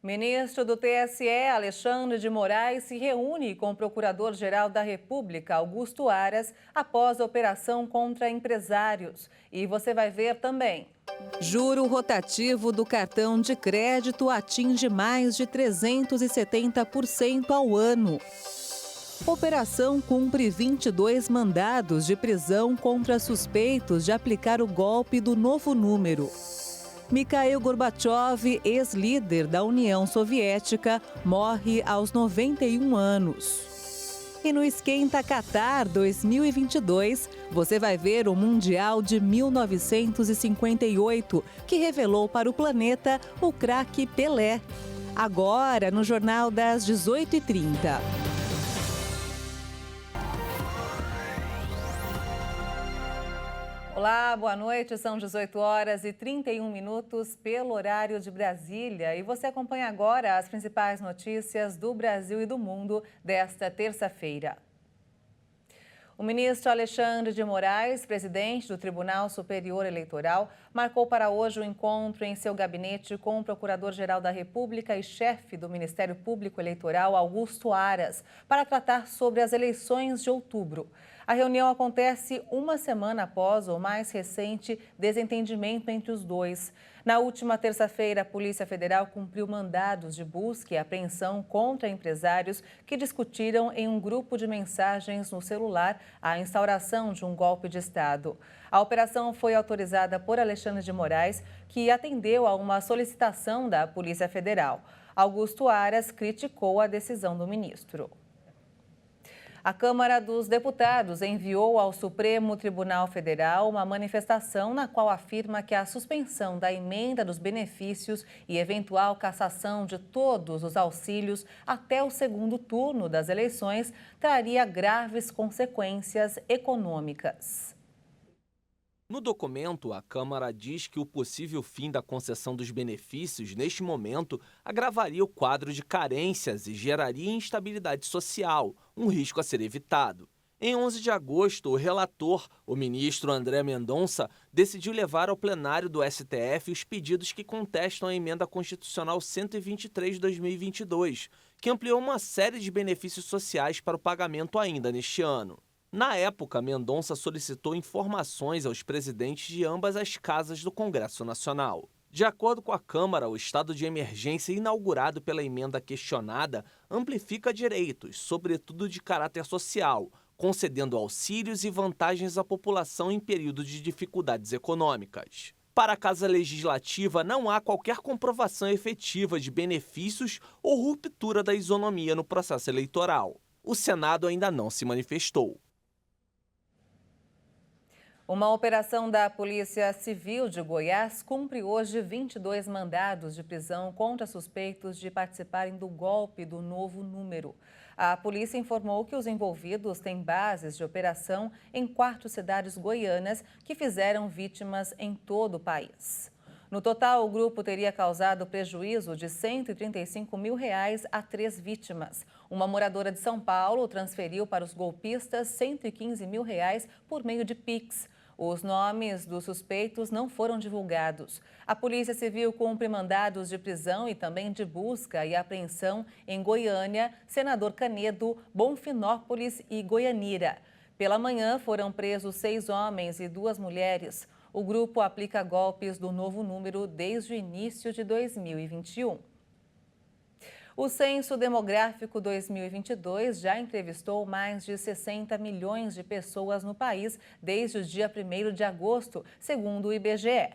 Ministro do TSE, Alexandre de Moraes, se reúne com o Procurador-Geral da República, Augusto Aras, após a operação contra empresários. E você vai ver também. Juro rotativo do cartão de crédito atinge mais de 370% ao ano. Operação cumpre 22 mandados de prisão contra suspeitos de aplicar o golpe do novo número. Mikhail Gorbachev, ex-líder da União Soviética, morre aos 91 anos. E no Esquenta Qatar 2022, você vai ver o Mundial de 1958, que revelou para o planeta o craque Pelé. Agora, no Jornal das 18h30. Olá, boa noite. São 18h31 pelo horário de Brasília. E você acompanha agora as principais notícias do Brasil e do mundo desta terça-feira. O ministro Alexandre de Moraes, presidente do Tribunal Superior Eleitoral, marcou para hoje o encontro em seu gabinete com o Procurador-Geral da República e chefe do Ministério Público Eleitoral, Augusto Aras, para tratar sobre as eleições de outubro. A reunião acontece uma semana após o mais recente desentendimento entre os dois. Na última terça-feira, a Polícia Federal cumpriu mandados de busca e apreensão contra empresários que discutiram em um grupo de mensagens no celular a instauração de um golpe de Estado. A operação foi autorizada por Alexandre de Moraes, que atendeu a uma solicitação da Polícia Federal. Augusto Aras criticou a decisão do ministro. A Câmara dos Deputados enviou ao Supremo Tribunal Federal uma manifestação na qual afirma que a suspensão da emenda dos benefícios e eventual cassação de todos os auxílios até o segundo turno das eleições traria graves consequências econômicas. No documento, a Câmara diz que o possível fim da concessão dos benefícios, neste momento, agravaria o quadro de carências e geraria instabilidade social, um risco a ser evitado. Em 11 de agosto, o relator, o ministro André Mendonça, decidiu levar ao plenário do STF os pedidos que contestam a emenda constitucional 123 de 2022, que ampliou uma série de benefícios sociais para o pagamento ainda neste ano. Na época, Mendonça solicitou informações aos presidentes de ambas as casas do Congresso Nacional. De acordo com a Câmara, o estado de emergência inaugurado pela emenda questionada amplifica direitos, sobretudo de caráter social, concedendo auxílios e vantagens à população em período de dificuldades econômicas. Para a Casa Legislativa, não há qualquer comprovação efetiva de benefícios ou ruptura da isonomia no processo eleitoral. O Senado ainda não se manifestou. Uma operação da Polícia Civil de Goiás cumpre hoje 22 mandados de prisão contra suspeitos de participarem do golpe do novo número. A polícia informou que os envolvidos têm bases de operação em 4 cidades goianas que fizeram vítimas em todo o país. No total, o grupo teria causado prejuízo de R$ 135 mil a 3 vítimas. Uma moradora de São Paulo transferiu para os golpistas R$ 115 mil por meio de Pix. Os nomes dos suspeitos não foram divulgados. A Polícia Civil cumpre mandados de prisão e também de busca e apreensão em Goiânia, Senador Canedo, Bonfinópolis e Goianira. Pela manhã, foram presos 6 homens e 2 mulheres. O grupo aplica golpes do novo número desde o início de 2021. O Censo Demográfico 2022 já entrevistou mais de 60 milhões de pessoas no país desde o dia 1º de agosto, segundo o IBGE.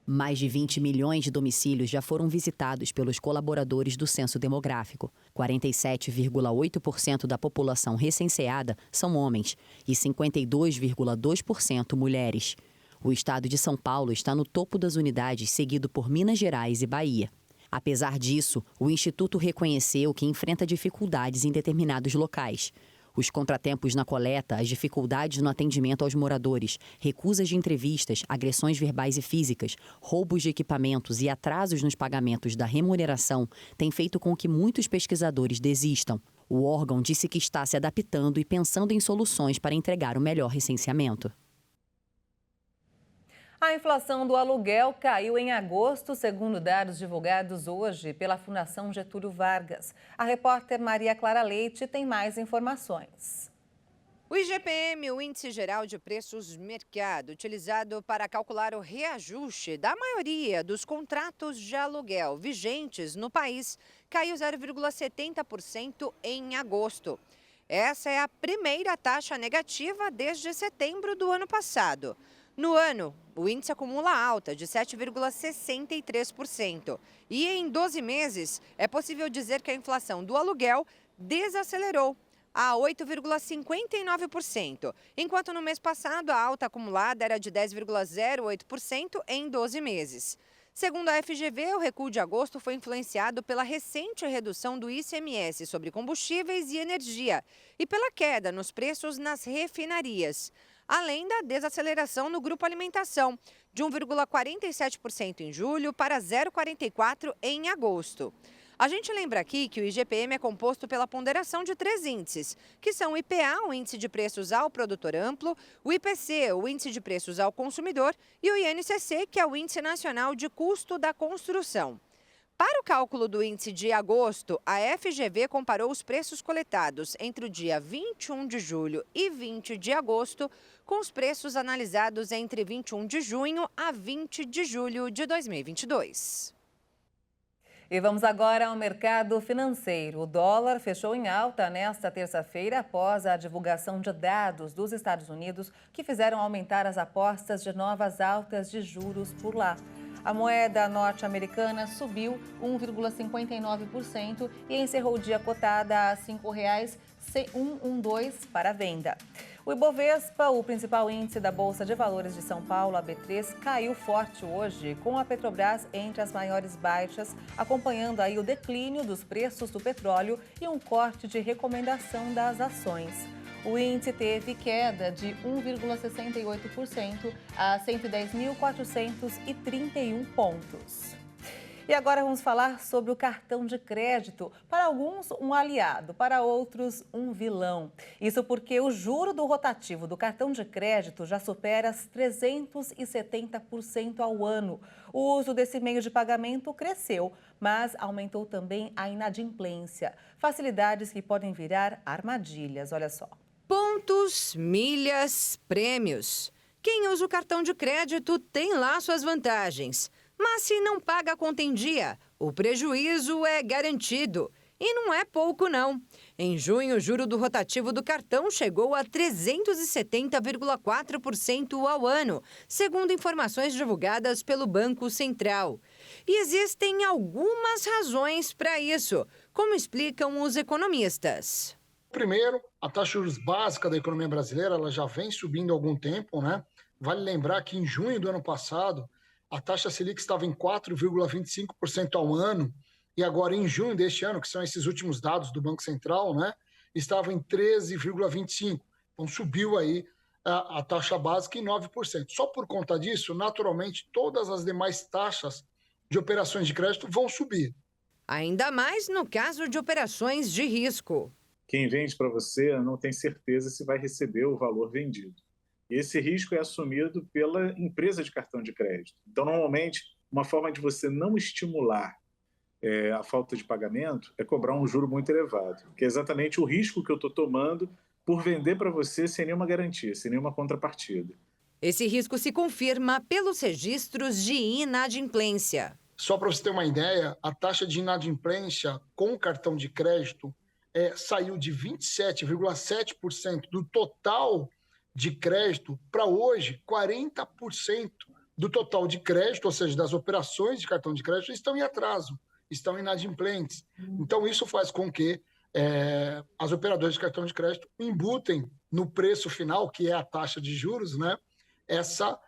Mais de 20 milhões de domicílios já foram visitados pelos colaboradores do Censo Demográfico. 47,8% da população recenseada são homens e 52,2% mulheres. O estado de São Paulo está no topo das unidades, seguido por Minas Gerais e Bahia. Apesar disso, o Instituto reconheceu que enfrenta dificuldades em determinados locais. Os contratempos na coleta, as dificuldades no atendimento aos moradores, recusas de entrevistas, agressões verbais e físicas, roubos de equipamentos e atrasos nos pagamentos da remuneração têm feito com que muitos pesquisadores desistam. O órgão disse que está se adaptando e pensando em soluções para entregar o melhor recenseamento. A inflação do aluguel caiu em agosto, segundo dados divulgados hoje pela Fundação Getúlio Vargas. A repórter Maria Clara Leite tem mais informações. O IGPM, o Índice Geral de Preços Mercado, utilizado para calcular o reajuste da maioria dos contratos de aluguel vigentes no país, caiu 0,70% em agosto. Essa é a primeira taxa negativa desde setembro do ano passado. No ano, o índice acumula alta de 7,63%. E em 12 meses, é possível dizer que a inflação do aluguel desacelerou a 8,59%, enquanto no mês passado a alta acumulada era de 10,08% em 12 meses. Segundo a FGV, o recuo de agosto foi influenciado pela recente redução do ICMS sobre combustíveis e energia e pela queda nos preços nas refinarias, além da desaceleração no grupo alimentação, de 1,47% em julho para 0,44% em agosto. A gente lembra aqui que o IGPM é composto pela ponderação de 3 índices, que são o IPA, o Índice de Preços ao Produtor Amplo, o IPC, o Índice de Preços ao Consumidor, e o INCC, que é o Índice Nacional de Custo da Construção. Para o cálculo do índice de agosto, a FGV comparou os preços coletados entre o dia 21 de julho e 20 de agosto com os preços analisados entre 21 de junho a 20 de julho de 2022. E vamos agora ao mercado financeiro. O dólar fechou em alta nesta terça-feira após a divulgação de dados dos Estados Unidos que fizeram aumentar as apostas de novas altas de juros por lá. A moeda norte-americana subiu 1,59% e encerrou o dia cotada a R$ 5,112 para a venda. O Ibovespa, o principal índice da Bolsa de Valores de São Paulo, a B3, caiu forte hoje, com a Petrobras entre as maiores baixas, acompanhando aí o declínio dos preços do petróleo e um corte de recomendação das ações. O índice teve queda de 1,68% a 110.431 pontos. E agora vamos falar sobre o cartão de crédito. Para alguns, um aliado, para outros, um vilão. Isso porque o juro do rotativo do cartão de crédito já supera as 370% ao ano. O uso desse meio de pagamento cresceu, mas aumentou também a inadimplência. Facilidades que podem virar armadilhas, olha só. Pontos, milhas, prêmios. Quem usa o cartão de crédito tem lá suas vantagens. Mas se não paga a conta em dia, o prejuízo é garantido. E não é pouco, não. Em junho, o juro do rotativo do cartão chegou a 370,4% ao ano, segundo informações divulgadas pelo Banco Central. E existem algumas razões para isso, como explicam os economistas. Primeiro, a taxa de juros básica da economia brasileira ela já vem subindo há algum tempo, né? Vale lembrar que em junho do ano passado, a taxa Selic estava em 4,25% ao ano e agora em junho deste ano, que são esses últimos dados do Banco Central, né, estava em 13,25%. Então subiu aí a taxa básica em 9%. Só por conta disso, naturalmente, todas as demais taxas de operações de crédito vão subir. Ainda mais no caso de operações de risco. Quem vende para você não tem certeza se vai receber o valor vendido. Esse risco é assumido pela empresa de cartão de crédito. Então, normalmente, uma forma de você não estimular a falta de pagamento é cobrar um juro muito elevado, que é exatamente o risco que eu estou tomando por vender para você sem nenhuma garantia, sem nenhuma contrapartida. Esse risco se confirma pelos registros de inadimplência. Só para você ter uma ideia, a taxa de inadimplência com o cartão de crédito saiu de 27,7% do total de crédito para hoje 40% do total de crédito, ou seja, das operações de cartão de crédito estão em atraso, estão inadimplentes. Então isso faz com que as operadoras de cartão de crédito embutem no preço final, que é a taxa de juros, né,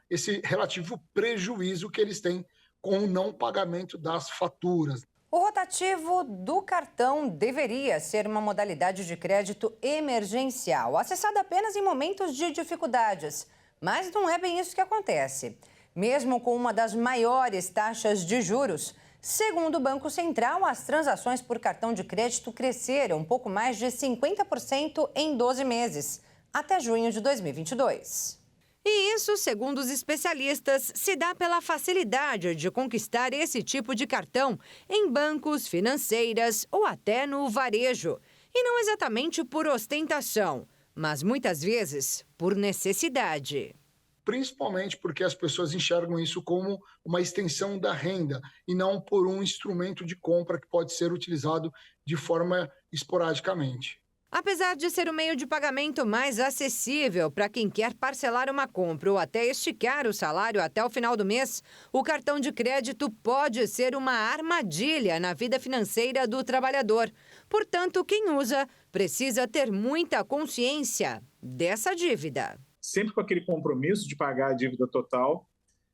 esse relativo prejuízo que eles têm com o não pagamento das faturas. O rotativo do cartão deveria ser uma modalidade de crédito emergencial, acessada apenas em momentos de dificuldades. Mas não é bem isso que acontece. Mesmo com uma das maiores taxas de juros, segundo o Banco Central, as transações por cartão de crédito cresceram um pouco mais de 50% em 12 meses, até junho de 2022. E isso, segundo os especialistas, se dá pela facilidade de conquistar esse tipo de cartão em bancos, financeiras ou até no varejo. E não exatamente por ostentação, mas muitas vezes por necessidade. Principalmente porque as pessoas enxergam isso como uma extensão da renda e não por um instrumento de compra que pode ser utilizado de forma esporadicamente. Apesar de ser o meio de pagamento mais acessível para quem quer parcelar uma compra ou até esticar o salário até o final do mês, o cartão de crédito pode ser uma armadilha na vida financeira do trabalhador. Portanto, quem usa precisa ter muita consciência dessa dívida. Sempre com aquele compromisso de pagar a dívida total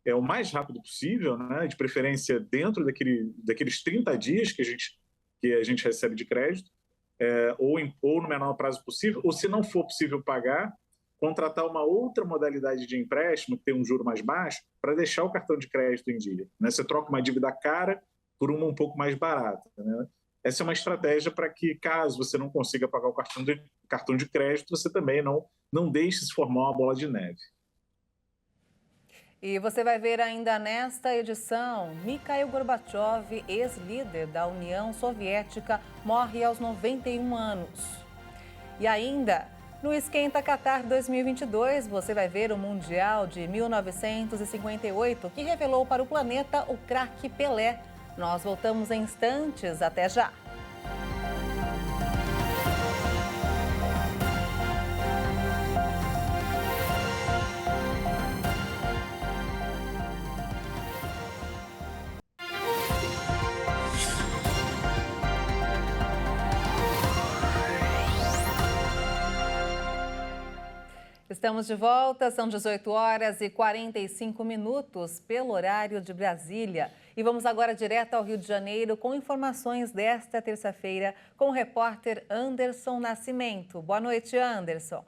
o mais rápido possível, né? De preferência dentro daqueles 30 dias que a gente recebe de crédito. Ou no menor prazo possível, ou se não for possível pagar, contratar uma outra modalidade de empréstimo que tem um juro mais baixo para deixar o cartão de crédito em dia. Né? Você troca uma dívida cara por uma um pouco mais barata. Né? Essa é uma estratégia para que, caso você não consiga pagar o cartão de crédito, você também não deixe se formar uma bola de neve. E você vai ver ainda nesta edição, Mikhail Gorbachev, ex-líder da União Soviética, morre aos 91 anos. E ainda, no Esquenta Qatar 2022, você vai ver o Mundial de 1958, que revelou para o planeta o craque Pelé. Nós voltamos em instantes, até já! Estamos de volta, são 18 horas e 45 minutos pelo horário de Brasília. E vamos agora direto ao Rio de Janeiro com informações desta terça-feira com o repórter Anderson Nascimento. Boa noite, Anderson.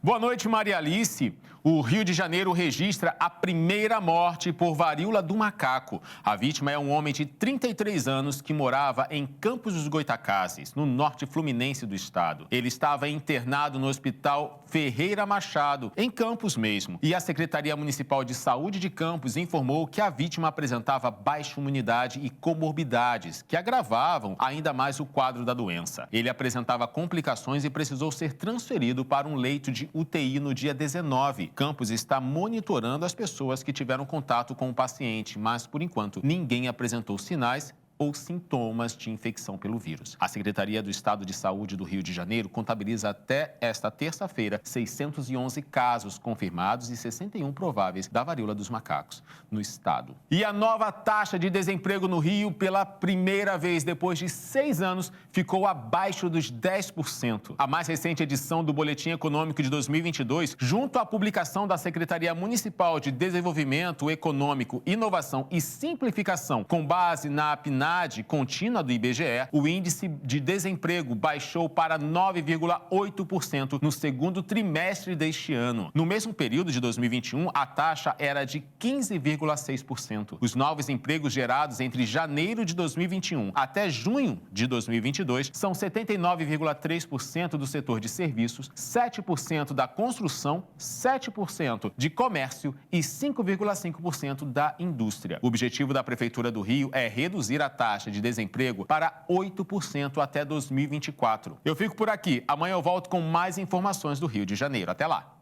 Boa noite, Maria Alice. O Rio de Janeiro registra a primeira morte por varíola do macaco. A vítima é um homem de 33 anos que morava em Campos dos Goytacazes, no norte fluminense do estado. Ele estava internado no Hospital Ferreira Machado, em Campos mesmo. E a Secretaria Municipal de Saúde de Campos informou que a vítima apresentava baixa imunidade e comorbidades, que agravavam ainda mais o quadro da doença. Ele apresentava complicações e precisou ser transferido para um leito de UTI no dia 19. Campos está monitorando as pessoas que tiveram contato com o paciente, mas, por enquanto, ninguém apresentou sinais ou sintomas de infecção pelo vírus. A Secretaria do Estado de Saúde do Rio de Janeiro contabiliza até esta terça-feira 611 casos confirmados e 61 prováveis da varíola dos macacos no estado. E a nova taxa de desemprego no Rio, pela primeira vez depois de 6 anos, ficou abaixo dos 10%. A mais recente edição do Boletim Econômico de 2022, junto à publicação da Secretaria Municipal de Desenvolvimento Econômico, Inovação e Simplificação, com base na PNAD contínua do IBGE, o índice de desemprego baixou para 9,8% no segundo trimestre deste ano. No mesmo período de 2021, a taxa era de 15,6%. Os novos empregos gerados entre janeiro de 2021 até junho de 2022 são 79,3% do setor de serviços, 7% da construção, 7% de comércio e 5,5% da indústria. O objetivo da Prefeitura do Rio é reduzir a taxa de desemprego para 8% até 2024. Eu fico por aqui. Amanhã eu volto com mais informações do Rio de Janeiro. Até lá.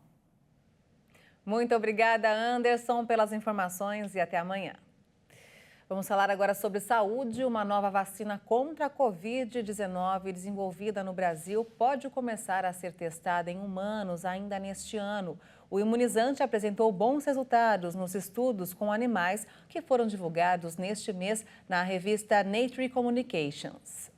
Muito obrigada, Anderson, pelas informações e até amanhã. Vamos falar agora sobre saúde. Uma nova vacina contra a Covid-19 desenvolvida no Brasil pode começar a ser testada em humanos ainda neste ano. O imunizante apresentou bons resultados nos estudos com animais que foram divulgados neste mês na revista Nature Communications.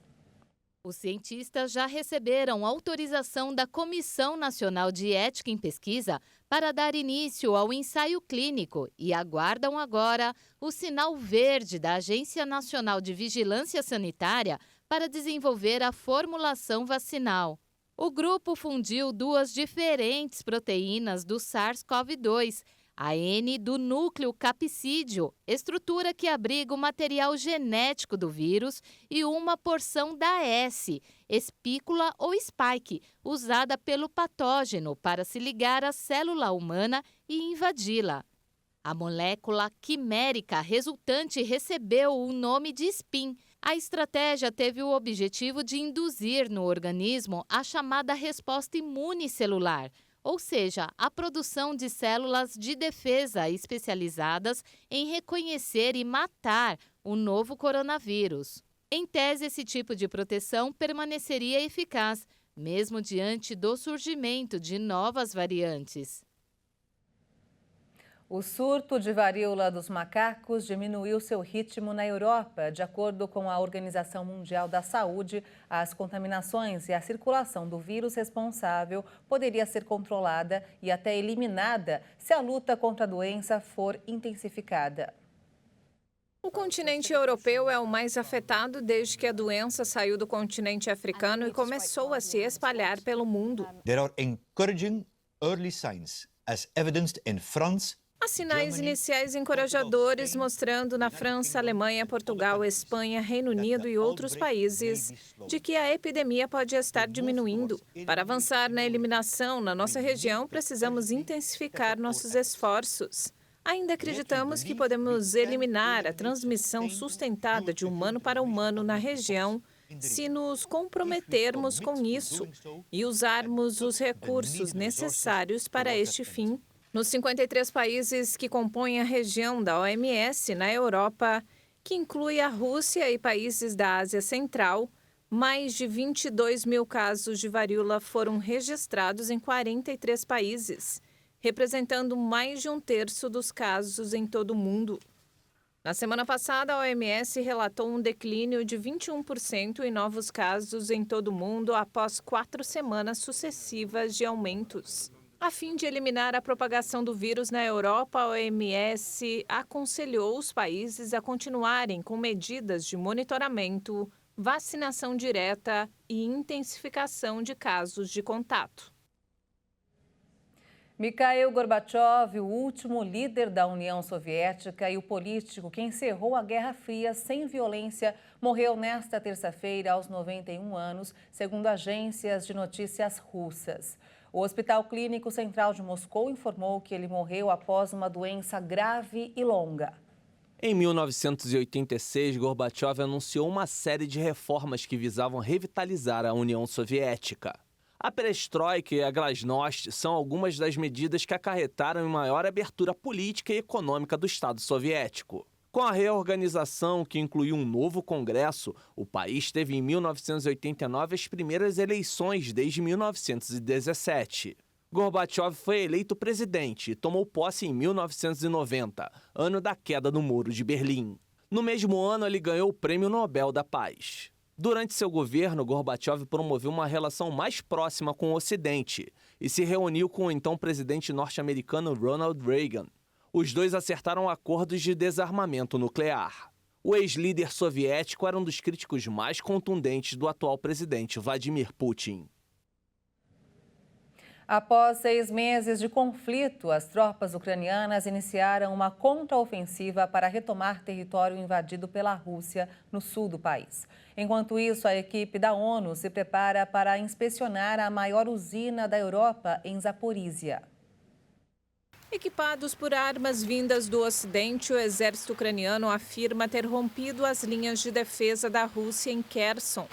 Os cientistas já receberam autorização da Comissão Nacional de Ética em Pesquisa para dar início ao ensaio clínico e aguardam agora o sinal verde da Agência Nacional de Vigilância Sanitária para desenvolver a formulação vacinal. O grupo fundiu duas diferentes proteínas do SARS-CoV-2, A N do núcleo capsídeo, estrutura que abriga o material genético do vírus, e uma porção da S, espícula ou spike, usada pelo patógeno para se ligar à célula humana e invadi-la. A molécula quimérica resultante recebeu o nome de SPIN. A estratégia teve o objetivo de induzir no organismo a chamada resposta imune celular, ou seja, a produção de células de defesa especializadas em reconhecer e matar o novo coronavírus. Em tese, esse tipo de proteção permaneceria eficaz, mesmo diante do surgimento de novas variantes. O surto de varíola dos macacos diminuiu seu ritmo na Europa. De acordo com a Organização Mundial da Saúde, as contaminações e a circulação do vírus responsável poderia ser controlada e até eliminada se a luta contra a doença for intensificada. O continente europeu é o mais afetado desde que a doença saiu do continente africano e começou a se espalhar pelo mundo. There are encouraging early signs, as evidenced in France. Há sinais iniciais encorajadores mostrando na França, Alemanha, Portugal, Espanha, Reino Unido e outros países de que a epidemia pode estar diminuindo. Para avançar na eliminação na nossa região, precisamos intensificar nossos esforços. Ainda acreditamos que podemos eliminar a transmissão sustentada de humano para humano na região se nos comprometermos com isso e usarmos os recursos necessários para este fim. Nos 53 países que compõem a região da OMS na Europa, que inclui a Rússia e países da Ásia Central, mais de 22 mil casos de varíola foram registrados em 43 países, representando mais de 1/3 dos casos em todo o mundo. Na semana passada, a OMS relatou um declínio de 21% em novos casos em todo o mundo após 4 semanas sucessivas de aumentos. A fim de eliminar a propagação do vírus na Europa, a OMS aconselhou os países a continuarem com medidas de monitoramento, vacinação direta e intensificação de casos de contato. Mikhail Gorbachev, o último líder da União Soviética e o político que encerrou a Guerra Fria sem violência, morreu nesta terça-feira aos 91 anos, segundo agências de notícias russas. O Hospital Clínico Central de Moscou informou que ele morreu após uma doença grave e longa. Em 1986, Gorbachev anunciou uma série de reformas que visavam revitalizar a União Soviética. A perestroika e a glasnost são algumas das medidas que acarretaram em maior abertura política e econômica do Estado soviético. Com a reorganização, que incluiu um novo Congresso, o país teve em 1989 as primeiras eleições desde 1917. Gorbachev foi eleito presidente e tomou posse em 1990, ano da queda do Muro de Berlim. No mesmo ano, ele ganhou o Prêmio Nobel da Paz. Durante seu governo, Gorbachev promoveu uma relação mais próxima com o Ocidente e se reuniu com o então presidente norte-americano Ronald Reagan. Os dois acertaram acordos de desarmamento nuclear. O ex-líder soviético era um dos críticos mais contundentes do atual presidente Vladimir Putin. Após 6 meses de conflito, as tropas ucranianas iniciaram uma contraofensiva para retomar território invadido pela Rússia no sul do país. Enquanto isso, a equipe da ONU se prepara para inspecionar a maior usina da Europa em Zaporísia. Equipados por armas vindas do Ocidente, o exército ucraniano afirma ter rompido as linhas de defesa da Rússia em Kherson.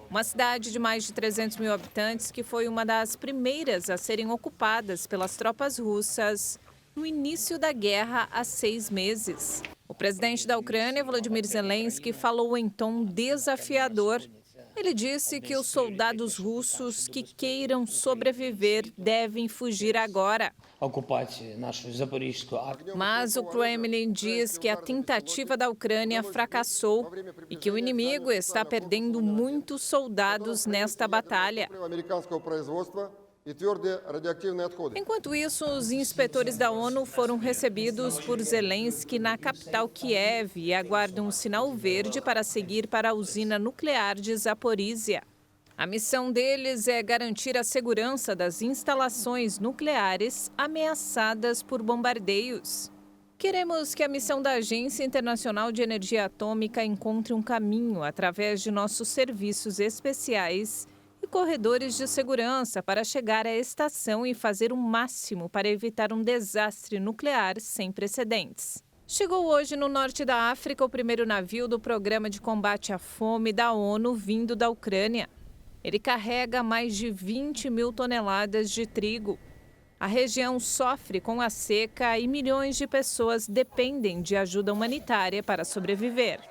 Uma cidade de mais de 300 mil habitantes que foi uma das primeiras a serem ocupadas pelas tropas russas no início da guerra há 6 meses. O presidente da Ucrânia, Volodymyr Zelensky, falou em tom desafiador. Ele disse que os soldados russos que queiram sobreviver devem fugir agora. Mas o Kremlin diz que a tentativa da Ucrânia fracassou e que o inimigo está perdendo muitos soldados nesta batalha. Enquanto isso, os inspetores da ONU foram recebidos por Zelensky na capital Kiev e aguardam um sinal verde para seguir para a usina nuclear de Zaporísia. A missão deles é garantir a segurança das instalações nucleares ameaçadas por bombardeios. Queremos que a missão da Agência Internacional de Energia Atômica encontre um caminho através de nossos serviços especiais e corredores de segurança para chegar à estação e fazer o máximo para evitar um desastre nuclear sem precedentes. Chegou hoje no norte da África o primeiro navio do Programa de Combate à Fome da ONU vindo da Ucrânia. Ele carrega mais de 20 mil toneladas de trigo. A região sofre com a seca e milhões de pessoas dependem de ajuda humanitária para sobreviver.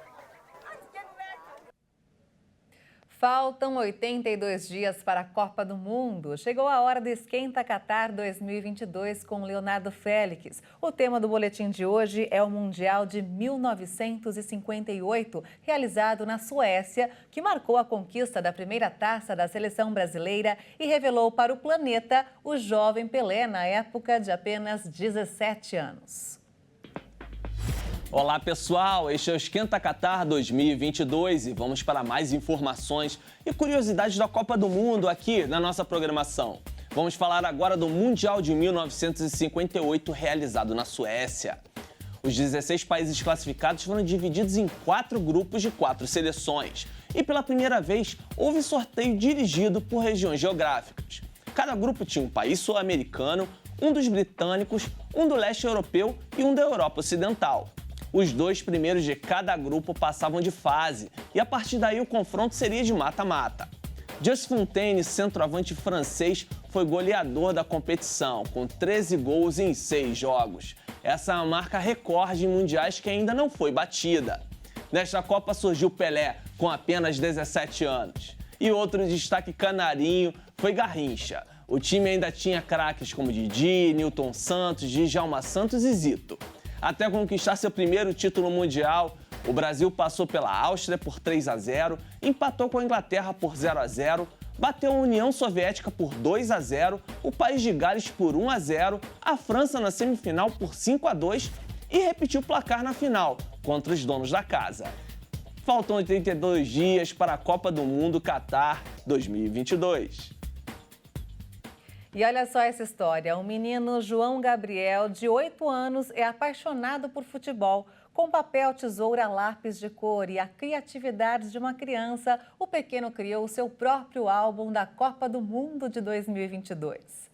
Faltam 82 dias para a Copa do Mundo. Chegou a hora do Esquenta Qatar 2022 com Leonardo Félix. O tema do boletim de hoje é o Mundial de 1958, realizado na Suécia, que marcou a conquista da primeira taça da seleção brasileira e revelou para o planeta o jovem Pelé na época de apenas 17 anos. Olá pessoal, este é o Esquenta Qatar 2022 e vamos para mais informações e curiosidades da Copa do Mundo aqui na nossa programação. Vamos falar agora do Mundial de 1958 realizado na Suécia. Os 16 países classificados foram divididos em 4 grupos de 4 seleções e pela primeira vez houve sorteio dirigido por regiões geográficas. Cada grupo tinha um país sul-americano, um dos britânicos, um do leste europeu e um da Europa Ocidental. Os 2 primeiros de cada grupo passavam de fase e a partir daí o confronto seria de mata-mata. Just Fontaine, centroavante francês, foi goleador da competição, com 13 gols em 6 jogos. Essa é uma marca recorde em mundiais que ainda não foi batida. Nesta Copa surgiu Pelé, com apenas 17 anos. E outro destaque canarinho foi Garrincha. O time ainda tinha craques como Didi, Nilton Santos, Djalma Santos e Zito. Até conquistar seu primeiro título mundial, o Brasil passou pela Áustria por 3-0, empatou com a Inglaterra por 0-0, bateu a União Soviética por 2-0, o País de Gales por 1-0, a França na semifinal por 5-2 e repetiu o placar na final contra os donos da casa. Faltam 82 dias para a Copa do Mundo Qatar 2022. E olha só essa história, o menino João Gabriel, de 8 anos, é apaixonado por futebol. Com papel, tesoura, lápis de cor e a criatividade de uma criança, o pequeno criou o seu próprio álbum da Copa do Mundo de 2022.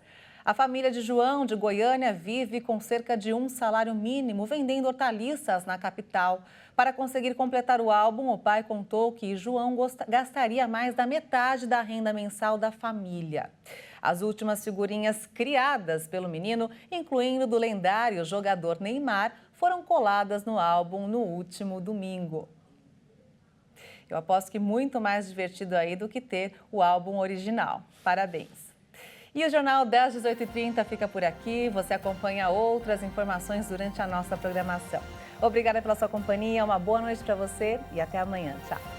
A família de João, de Goiânia, vive com cerca de um salário mínimo, vendendo hortaliças na capital. Para conseguir completar o álbum, o pai contou que João gastaria mais da metade da renda mensal da família. As últimas figurinhas criadas pelo menino, incluindo do lendário jogador Neymar, foram coladas no álbum no último domingo. Eu aposto que muito mais divertido aí do que ter o álbum original. Parabéns! E o Jornal das 18h30 fica por aqui. Você acompanha outras informações durante a nossa programação. Obrigada pela sua companhia, uma boa noite para você e até amanhã. Tchau!